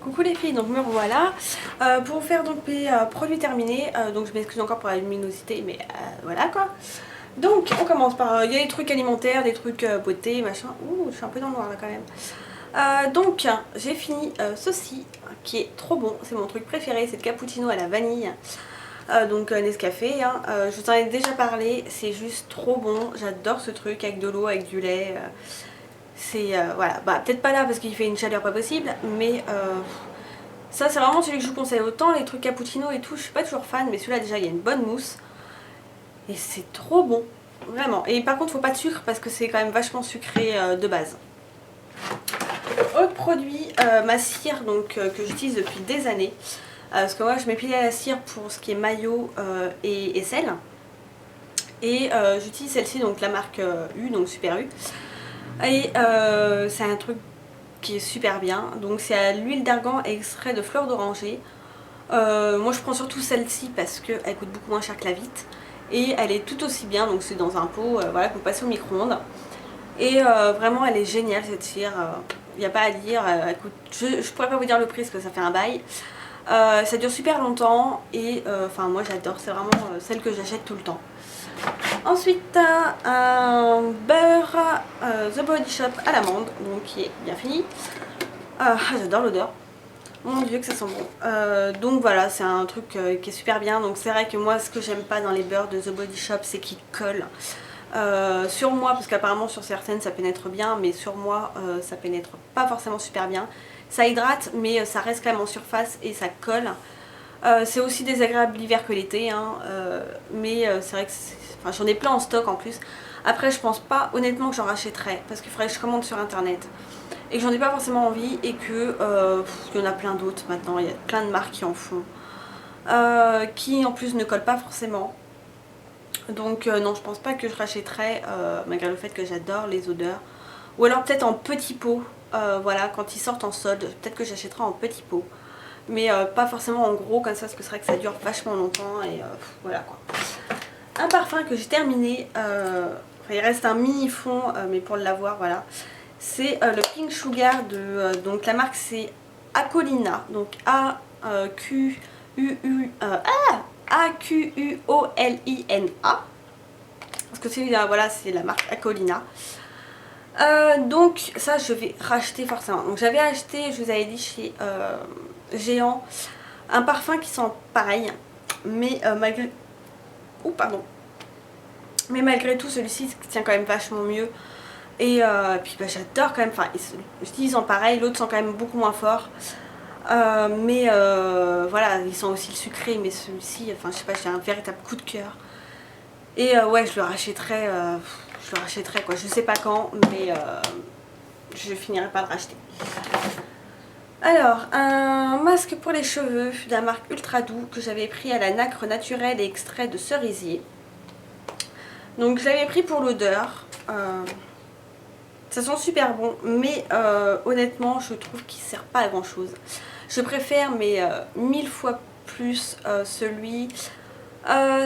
Coucou les filles, donc me revoilà pour vous faire donc mes produits terminés. Donc je m'excuse encore pour la luminosité, mais voilà quoi. Donc on commence par, il y a des trucs alimentaires, des trucs beauté, machin. Ouh, je suis un peu dans le noir là quand même. Donc j'ai fini ceci qui est trop bon, c'est mon truc préféré, c'est le cappuccino à la vanille. Donc Nescafé, hein. Je vous en ai déjà parlé, c'est juste trop bon, j'adore ce truc avec de l'eau, avec du lait. C'est voilà, bah peut-être pas là parce qu'il fait une chaleur pas possible, mais ça c'est vraiment celui que je vous conseille. Autant les trucs cappuccino et tout, je suis pas toujours fan, mais celui-là déjà il y a une bonne mousse et c'est trop bon, vraiment. Et par contre faut pas de sucre parce que c'est quand même vachement sucré de base. Autre produit, ma cire donc que j'utilise depuis des années. Parce que moi je m'épile à la cire pour ce qui est maillot et sel. Et j'utilise celle-ci, donc la marque U, donc Super U. Et c'est un truc qui est super bien. Donc c'est à l'huile d'argan et extrait de fleurs d'oranger. Moi je prends surtout celle-ci parce qu'elle coûte beaucoup moins cher que la Vite. Et elle est tout aussi bien, donc c'est dans un pot voilà, qu'on passe au micro-ondes. Et vraiment elle est géniale cette cire. Il n'y a pas à dire. Elle coûte, je pourrais pas vous dire le prix parce que ça fait un bail. Ça dure super longtemps et enfin moi j'adore, c'est vraiment celle que j'achète tout le temps. Ensuite un beurre The Body Shop à l'amande, donc qui est bien fini. J'adore l'odeur, mon dieu que ça sent bon. Donc voilà, c'est un truc qui est super bien. Donc c'est vrai que moi ce que j'aime pas dans les beurres de The Body Shop c'est qu'ils collent sur moi, parce qu'apparemment sur certaines ça pénètre bien, mais sur moi ça pénètre pas forcément super bien. Ça hydrate mais ça reste quand même en surface et ça colle. C'est aussi désagréable l'hiver que l'été, hein, mais c'est vrai que enfin, j'en ai plein en stock en plus. Après je pense pas honnêtement que j'en rachèterai parce qu'il faudrait que je commande sur internet et que j'en ai pas forcément envie et que il y en a plein d'autres maintenant, il y a plein de marques qui en font, qui en plus ne collent pas forcément. Donc non, je pense pas que je rachèterai malgré le fait que j'adore les odeurs. Ou alors peut-être en petit pot, voilà, quand ils sortent en solde, peut-être que j'achèterai en petit pot. Mais pas forcément en gros comme ça, parce que c'est vrai que ça dure vachement longtemps et voilà quoi. Un parfum que j'ai terminé, enfin, il reste un mini fond mais pour l'avoir voilà. C'est le Pink Sugar de, donc la marque c'est Aquolina, donc A-Q-U-O-L-I-N-A. Parce que c'est voilà, c'est la marque Aquolina. Donc ça je vais racheter forcément. Donc j'avais acheté, je vous avais dit chez Géant, un parfum qui sent pareil, mais malgré... Oh pardon. Mais malgré tout celui-ci tient quand même vachement mieux. Et puis bah, j'adore quand même, enfin je dis ils sentent pareil, l'autre sent quand même beaucoup moins fort. Mais voilà, ils sont aussi le sucré, mais celui-ci, enfin je sais pas, j'ai un véritable coup de cœur. Et ouais, je le rachèterai quoi, je sais pas quand, mais je finirai par le racheter. Alors, un masque pour les cheveux de la marque Ultra Doux que j'avais pris à la nacre naturelle et extrait de cerisier. Donc je l'avais pris pour l'odeur. Ça sent super bon, mais honnêtement je trouve qu'il ne sert pas à grand chose. Je préfère mais 1000 fois plus celui,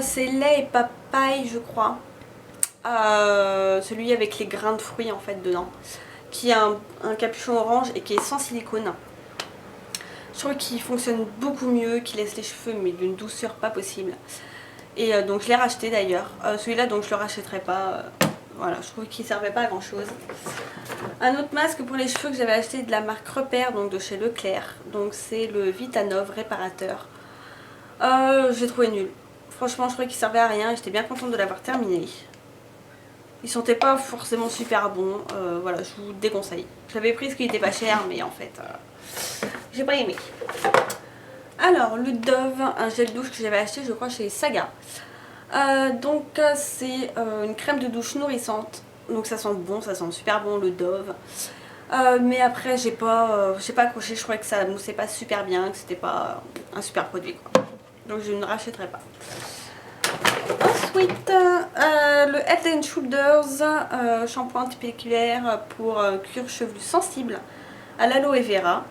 c'est lait et papaye je crois. Celui avec les grains de fruits en fait dedans, qui a un capuchon orange et qui est sans silicone. Je trouve qu'il fonctionne beaucoup mieux, qu'il laisse les cheveux mais d'une douceur pas possible. Et donc je l'ai racheté d'ailleurs. Celui-là donc je le rachèterai pas. Voilà, je trouve qu'il servait pas à grand chose. Un autre masque pour les cheveux que j'avais acheté de la marque Repère, donc de chez Leclerc. Donc c'est le Vitanove réparateur. J'ai trouvé nul. Franchement je trouvais qu'il servait à rien et j'étais bien contente de l'avoir terminé. Il sentait pas forcément super bon, voilà, je vous déconseille. Je l'avais pris parce qu'il était pas cher, mais en fait, j'ai pas aimé. Alors, le Dove, un gel douche que j'avais acheté, je crois, chez Saga. Donc, c'est une crème de douche nourrissante. Donc, ça sent bon, ça sent super bon, le Dove. Mais après, j'ai pas accroché, je trouvais que ça moussait pas super bien, que c'était pas un super produit, quoi. Donc, je ne rachèterai pas. Ensuite, le Head & Shoulders shampoing antipelliculaire pour cuir chevelu sensible à l'aloe vera.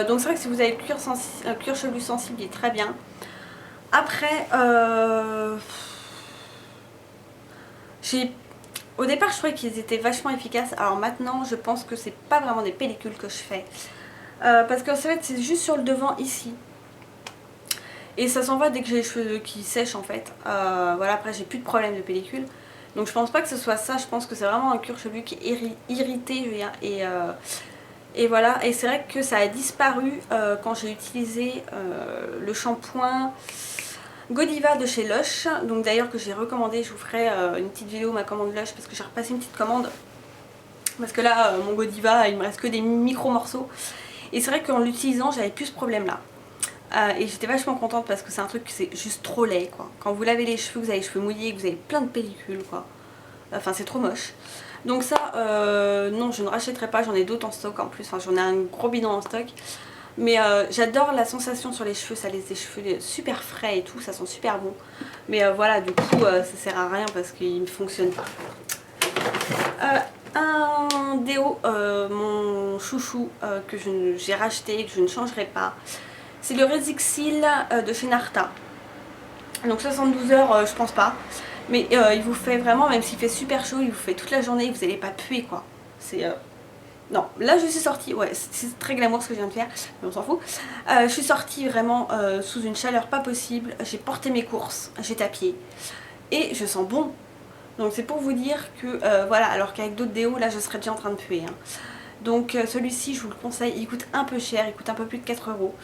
Donc c'est vrai que si vous avez le cuir chevelu sensible, il est très bien. Après, au départ je trouvais qu'ils étaient vachement efficaces. Alors maintenant je pense que c'est pas vraiment des pellicules que je fais. Parce qu'en fait c'est juste sur le devant ici. Et ça s'en va dès que j'ai les cheveux qui sèchent en fait. Voilà, après j'ai plus de problème de pellicule. Donc je pense pas que ce soit ça, je pense que c'est vraiment un cuir chevelu qui est irrité, je veux dire. Et voilà, et c'est vrai que ça a disparu quand j'ai utilisé le shampoing Godiva de chez Lush. Donc d'ailleurs que j'ai recommandé, je vous ferai une petite vidéo ma commande Lush parce que j'ai repassé une petite commande. Parce que là, mon Godiva, il me reste que des micro morceaux. Et c'est vrai qu'en l'utilisant, j'avais plus ce problème là. Et j'étais vachement contente parce que c'est un truc que c'est juste trop laid quoi. Quand vous lavez les cheveux, vous avez les cheveux mouillés, que vous avez plein de pellicules quoi. Enfin c'est trop moche. Donc ça non, je ne rachèterai pas, j'en ai d'autres en stock en plus, enfin j'en ai un gros bidon en stock. Mais j'adore la sensation sur les cheveux, ça laisse des cheveux super frais et tout, ça sent super bon. Mais voilà, du coup ça sert à rien parce qu'il ne fonctionne pas. Un déo, mon chouchou que j'ai racheté et que je ne changerai pas. C'est le Resixil de chez Narta. Donc 72 heures, je pense pas. Mais il vous fait vraiment, même s'il fait super chaud, il vous fait toute la journée, vous n'allez pas puer quoi. C'est... Non, là je suis sortie, ouais, c'est très glamour ce que je viens de faire, mais on s'en fout. Je suis sortie vraiment sous une chaleur pas possible. J'ai porté mes courses, j'étais à pied. Et je sens bon. Donc c'est pour vous dire que, voilà, alors qu'avec d'autres déos, là je serais déjà en train de puer. Hein. Donc celui-ci, je vous le conseille, il coûte un peu cher, il coûte un peu plus de 4 euros.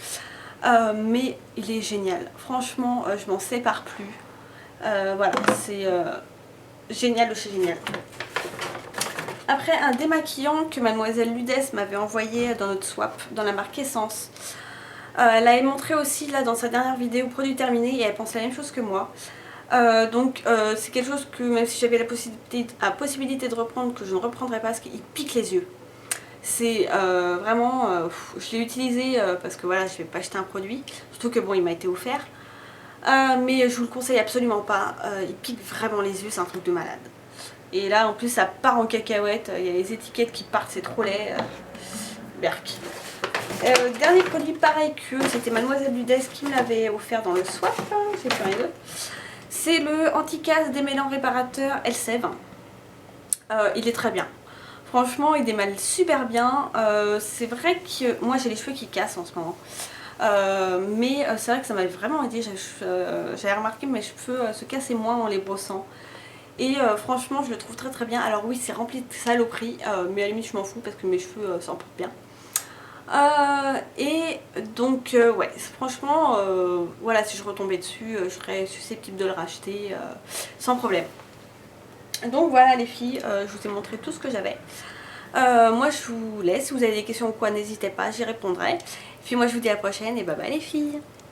Mais il est génial. Franchement, je m'en sépare plus. Voilà, c'est génial de chez génial. Après, un démaquillant que mademoiselle Ludès m'avait envoyé dans notre swap, dans la marque Essence. Elle avait montré aussi là dans sa dernière vidéo produit terminé et elle pense la même chose que moi. Donc c'est quelque chose que même si j'avais la possibilité de reprendre, que je ne reprendrai pas parce qu'il pique les yeux. C'est vraiment, je l'ai utilisé parce que voilà, je vais pas acheter un produit, surtout que bon, il m'a été offert. Mais je vous le conseille absolument pas, il pique vraiment les yeux, c'est un truc de malade. Et là en plus ça part en cacahuète, il y a les étiquettes qui partent, c'est trop laid. Berk. Dernier produit pareil que c'était mademoiselle Ludès qui me l'avait offert dans le swap, j'ai plus rien d'autre. C'est le anti-casse démêlant réparateur Elseve. Il est très bien. Franchement, il démêle super bien. C'est vrai que moi j'ai les cheveux qui cassent en ce moment. Mais c'est vrai que ça m'avait vraiment aidé. J'avais remarqué que mes cheveux se cassaient moins en les brossant. Et franchement, je le trouve très très bien. Alors oui, c'est rempli de saloperies, mais à la limite, je m'en fous parce que mes cheveux s'en portent bien. Et donc ouais, franchement voilà, si je retombais dessus je serais susceptible de le racheter sans problème. Donc voilà les filles, je vous ai montré tout ce que j'avais. Moi je vous laisse, si vous avez des questions ou quoi n'hésitez pas, j'y répondrai. Puis moi je vous dis à la prochaine et bye bye les filles.